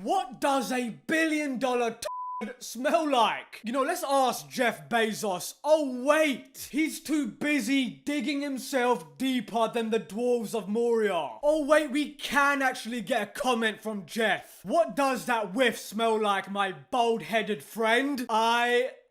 What does $1 billion smell like? You know, let's ask Jeff Bezos. Oh wait, he's too busy digging himself deeper than the dwarves of Moria. Oh wait, we can actually get a comment from Jeff. What does that whiff smell like, my bald-headed friend?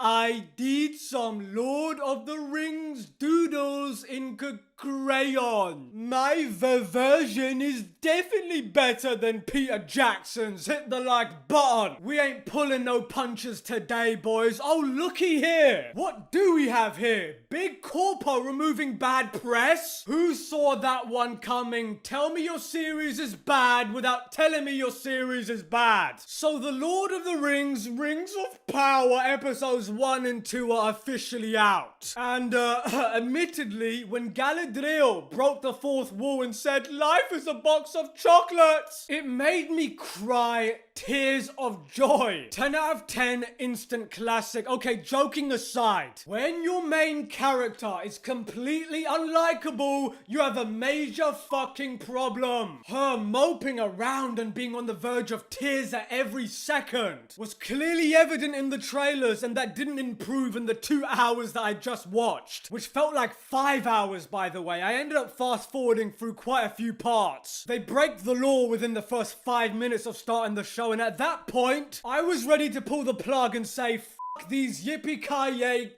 I did some Lord of the Rings doodles in crayon. My version is definitely better than Peter Jackson's. Hit the like button. We ain't pulling no punches today, boys. Oh, looky here. What do we have here? Big Corpo removing bad press? Who saw that one coming? Tell me your series is bad without telling me your series is bad. So the Lord of the Rings, Rings of Power episodes 1 and 2 are officially out. And admittedly, when Galadriel broke the fourth wall and said, "Life is a box of chocolates," it made me cry tears of joy. 10 out of 10, instant classic. Okay, joking aside, when your main character is completely unlikable, you have a major fucking problem. Her moping around and being on the verge of tears at every second was clearly evident in the trailers, and that didn't improve in the 2 hours that I just watched, which felt like 5 hours, by the way. I ended up fast forwarding through quite a few parts. They break the law within the first 5 minutes of starting the show, and at that point, I was ready to pull the plug and say, "Fuck these yippee-ki-yay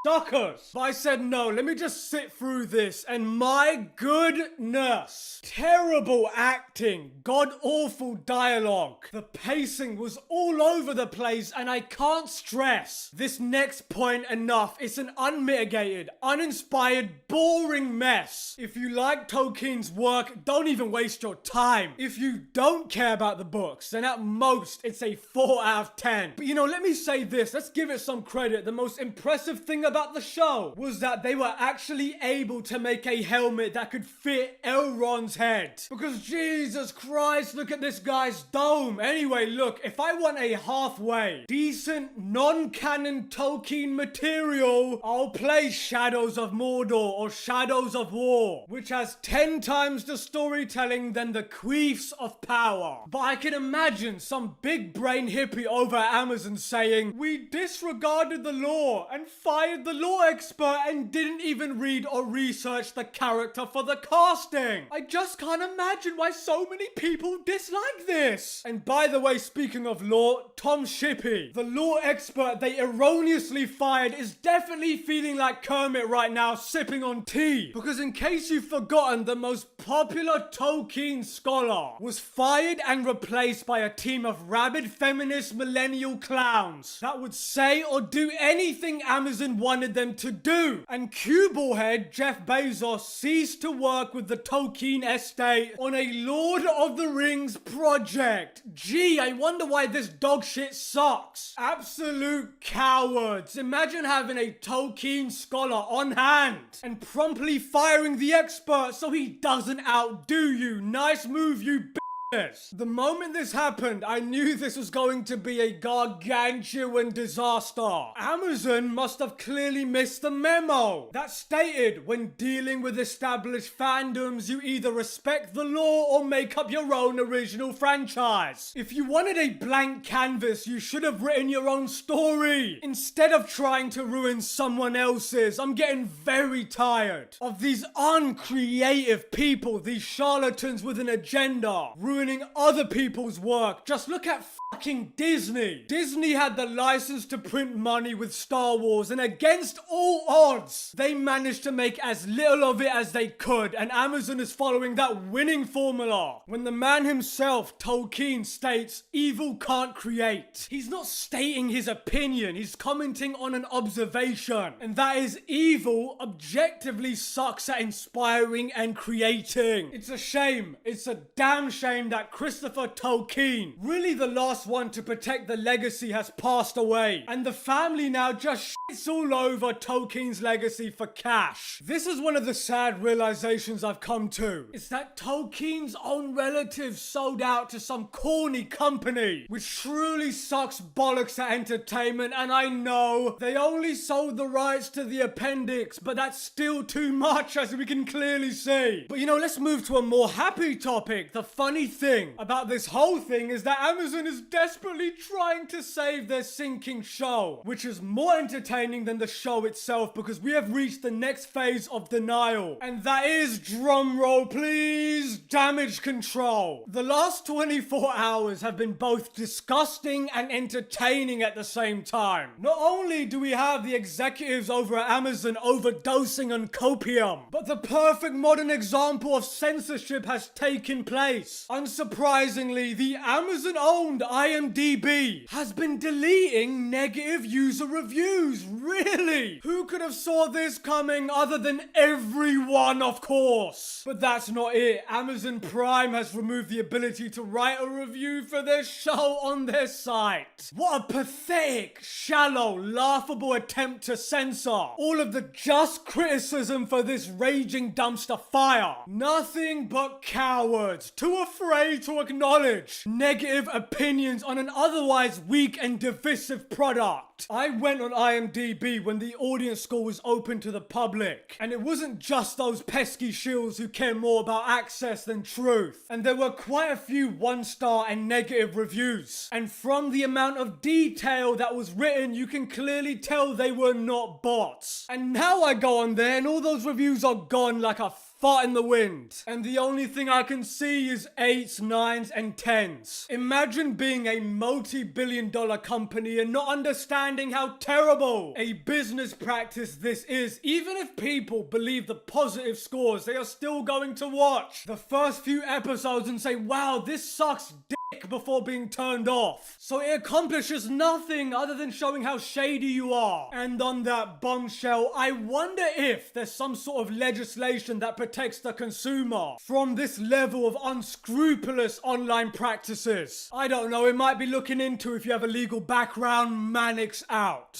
suckers." But I said no, let me just sit through this, and my goodness, terrible acting, god-awful dialogue. The pacing was all over the place, and I can't stress this next point enough. It's an unmitigated, uninspired, boring mess. If you like Tolkien's work, don't even waste your time. If you don't care about the books, then at most it's a 4 out of 10. But you know, let me say this, let's give it some credit. The most impressive thing about the show was that they were actually able to make a helmet that could fit Elrond's head. Because Jesus Christ, look at this guy's dome. Anyway, look, if I want a halfway decent non-canon Tolkien material, I'll play Shadows of Mordor or Shadows of War, which has 10 times the storytelling than the Queefs of Power. But I can imagine some big brain hippie over at Amazon saying, "We disregarded the law and fired the law expert and didn't even read or research the character for the casting." I just can't imagine why so many people dislike this. And by the way, speaking of law, Tom Shippey, the law expert they erroneously fired, is definitely feeling like Kermit right now, sipping on tea. Because in case you've forgotten, the most popular Tolkien scholar was fired and replaced by a team of rabid feminist millennial clowns that would say or do anything Amazon wanted them to do. And cue ball head Jeff Bezos ceased to work with the Tolkien estate on a Lord of the Rings project. Gee, I wonder why this dog shit sucks. Absolute cowards. Imagine having a Tolkien scholar on hand and promptly firing the expert so he doesn't outdo you. Nice move, you Yes. The moment this happened, I knew this was going to be a gargantuan disaster. Amazon must have clearly missed the memo that stated when dealing with established fandoms, you either respect the law or make up your own original franchise. If you wanted a blank canvas, you should have written your own story instead of trying to ruin someone else's. I'm getting very tired of these uncreative people, these charlatans with an agenda, ruining other people's work. Just look at fucking Disney. Disney had the license to print money with Star Wars, and against all odds, they managed to make as little of it as they could, and Amazon is following that winning formula. When the man himself, Tolkien, states, "Evil can't create," he's not stating his opinion, he's commenting on an observation, and that is evil objectively sucks at inspiring and creating. It's a shame. It's a damn shame that Christopher Tolkien, really the last one to protect the legacy, has passed away, and the family now just shits all over Tolkien's legacy for cash. This is one of the sad realizations I've come to. It's that Tolkien's own relatives sold out to some corny company, which truly sucks bollocks at entertainment, and I know they only sold the rights to the appendix, but that's still too much, as we can clearly see. But you know, let's move to a more happy topic. The funny thing about this whole thing is that Amazon is desperately trying to save their sinking show, which is more entertaining than the show itself because we have reached the next phase of denial. And that is, drumroll please, damage control. The last 24 hours have been both disgusting and entertaining at the same time. Not only do we have the executives over at Amazon overdosing on copium, but the perfect modern example of censorship has taken place. Unsurprisingly, the Amazon-owned IMDb has been deleting negative user reviews. Really? Who could have saw this coming other than everyone, of course? But that's not it. Amazon Prime has removed the ability to write a review for their show on their site. What a pathetic, shallow, laughable attempt to censor all of the just criticism for this raging dumpster fire. Nothing but cowards, too afraid to acknowledge negative opinions on an otherwise weak and divisive product. I went on IMDb when the audience score was open to the public, and it wasn't just those pesky shills who care more about access than truth. And there were quite a few 1-star and negative reviews. And from the amount of detail that was written, you can clearly tell they were not bots. And now I go on there and all those reviews are gone like a fart in the wind. And the only thing I can see is 8s, 9s, and 10s. Imagine being a multi-billion-dollar company and not understanding how terrible a business practice this is. Even if people believe the positive scores, they are still going to watch the first few episodes and say, wow, this sucks dick, before being turned off. So it accomplishes nothing other than showing how shady you are. And on that bombshell, I wonder if there's some sort of legislation that protects the consumer from this level of unscrupulous online practices. I don't know, it might be looking into if you have a legal background. Manix out.